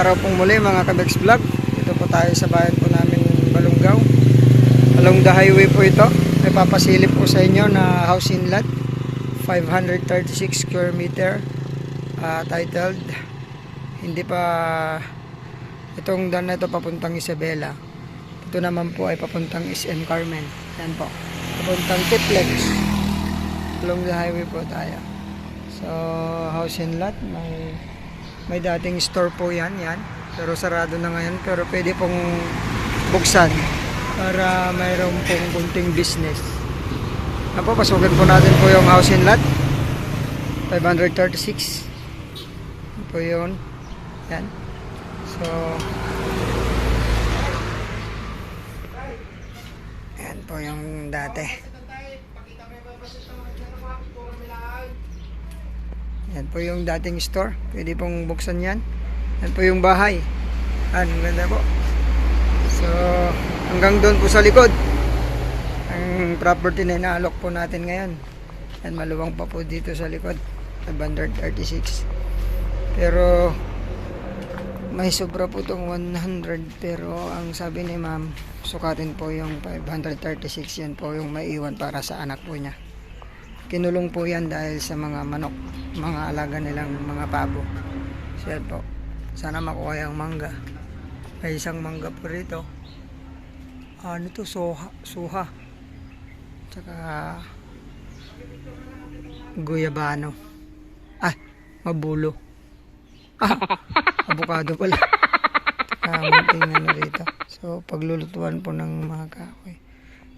araw pong muli mga Kabex Vlog. Dito po tayo sa bayan po namin Balungaw. Along the highway po ito. May papasilip po sa inyo na house in lot, 536 square meter, titled. Hindi pa itong daan na ito papuntang Isabela. Ito naman po ay papuntang SM Carmen. Yan po, papuntang Tiplex. Along the highway po tayo. So house in lot, may dating store po yan, pero sarado na ngayon, pero pwede pong buksan para mayroon pong kunting business. Apo, pasukin po natin po yung house in lot, 536 po yun. Yan, so yan po yung dati. Yan po yung dating store. Pwede pong buksan yan. Yan po yung bahay. Ang ganda po. So, hanggang doon po sa likod. Ang property na inaalok po natin ngayon. Yan, maluwang pa po dito sa likod. 536. Pero, may sobra po itong 100. Pero, ang sabi ni ma'am, sukatin po yung 536. Yan po yung maiwan para sa anak po niya. Kinulong po yan dahil sa mga manok, mga alaga nilang mga pabo. So yan po, sana makuha yung mangga. May isang mangga po rito. Ano to? Suha. Tsaka guyabano. Mabulo. Avocado pala. Munting ano rito. So paglulutuan po ng mga kahoy.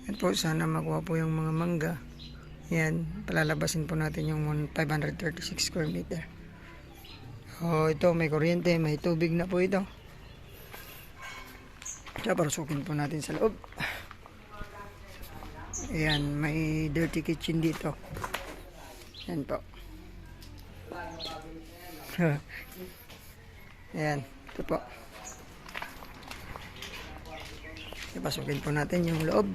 Yan po, sana makuha po yung mga mangga. Yan, palalabasin po natin yung 536 square meter. So, ito may kuryente, may tubig na po ito. Kaya parasukin po natin sa loob. Yan, may dirty kitchen dito. Yan po. Yan, ito po. Pasukin po natin yung loob.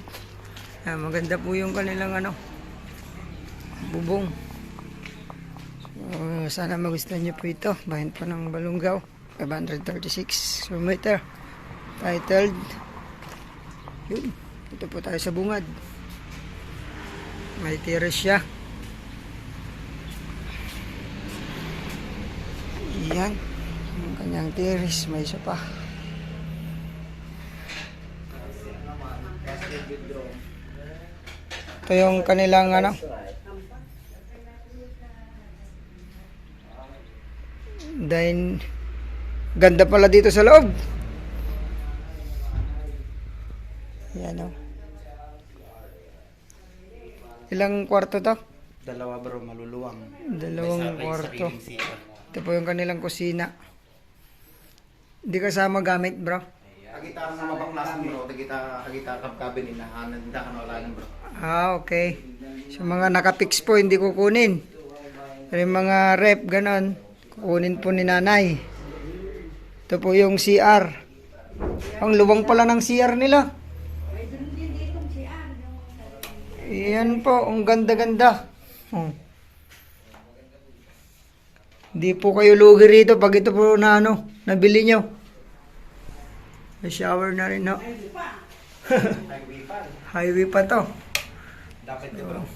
Yan, maganda po yung kanilang bubong. So, sana magustuhan nyo po ito. Bayan po ng Balungaw, 536 square meter, titled. Yun, ito po tayo sa bungad. May terrace siya. Yan ang kanyang terrace, may isa pa. Ito yung kanilang then ganda pala dito sa loob. Yan o. Ilang kwarto to? Dalawa bro, maluluwang. Dalawang kwarto. Ito po yung kanilang kusina. Hindi kasama gamit bro. Agita sa mabaklas bro, agita kabkabin inahanan ka na wala bro. Okay. So mga nakapix po hindi kukunin. Pero yung mga rep ganon, kukunin po ni nanay. Ito po yung CR. Ang luwang pala ng CR nila. Yan po, ang ganda-ganda. Hindi po kayo lugi rito pag ito po na nabili nyo. May shower na rin, no? Highway pa to. Dapat bro.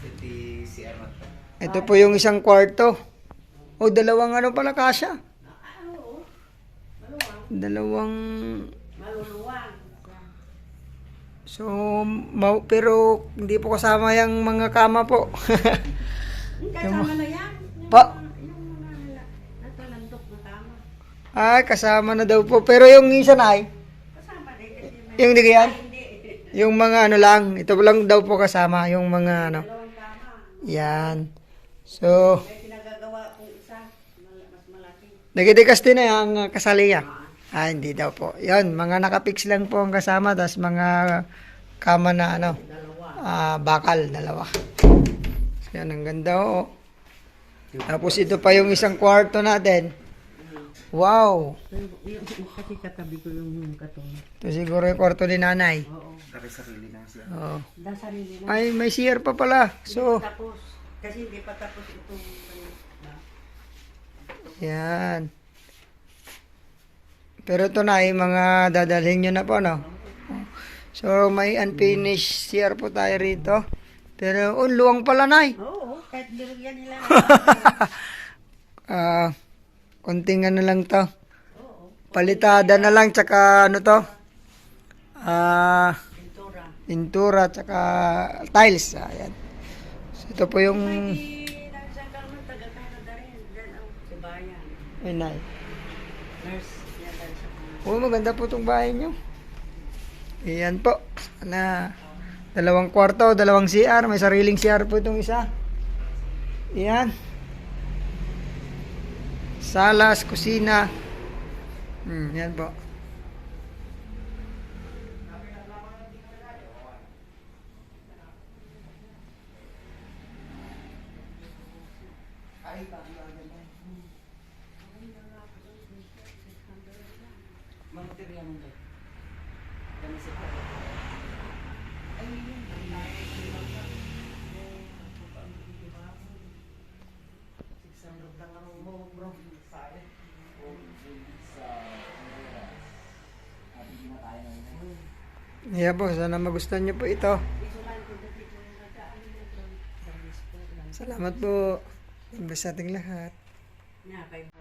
Iti CR na to. Ito po yung isang kwarto. Dalawang pala kasya. Dalawang. So, pero hindi po kasama yung mga kama po. Kasama na yan. Pa? Yung mga natalandok na kama. Ay, kasama na daw po. Pero yung isa na Kasama din kasi may yung di yan? hindi. Yung mga lang, ito lang daw po kasama. Yung mga Dalawang kama. Yan. So, May pinagagawa kong isa. Mas malaki. nagitikas din na yung kasaliya. Hindi daw po. Yan, mga nakapix lang po ang kasama. Tapos mga kama na bakal, dalawa. So, yan, ang ganda o. Tapos ito pa yung isang kwarto natin. Wow! Kasi katabi ko yung katong. Ito siguro yung kwarto ni nanay. Oo. Dari sarili na siya. Oo. Dasarili na. Ay, may CR pa pala. So, Tapos, kasi hindi pa tapos itong yan. Pero ito na ay mga dadalhin nyo na po, no? So, may unfinished CR po tayo rito. Pero, luwang pala, Nay. Oo, kahit binigyan nila. Konting ano lang to. Oo, Palitada na lang, tsaka ano to? pintura. Pintura, tsaka tiles. Ayan. So, ito po yung... Hindi lang siya gano'n, taga-Canada rin. Diyan ang si Bayan. Ay, Nay. Nurse, yan dahil sa mga. Oo, maganda po itong bahay nyo. Ayan po. Na, 2 kwarto, 2 CR. May sariling CR po itong isa. Ayan. Salas, kusina. Yan po. Ayan po, sana magustuhan nyo po ito. Salamat po. Imbes sa ating lahat. Yeah,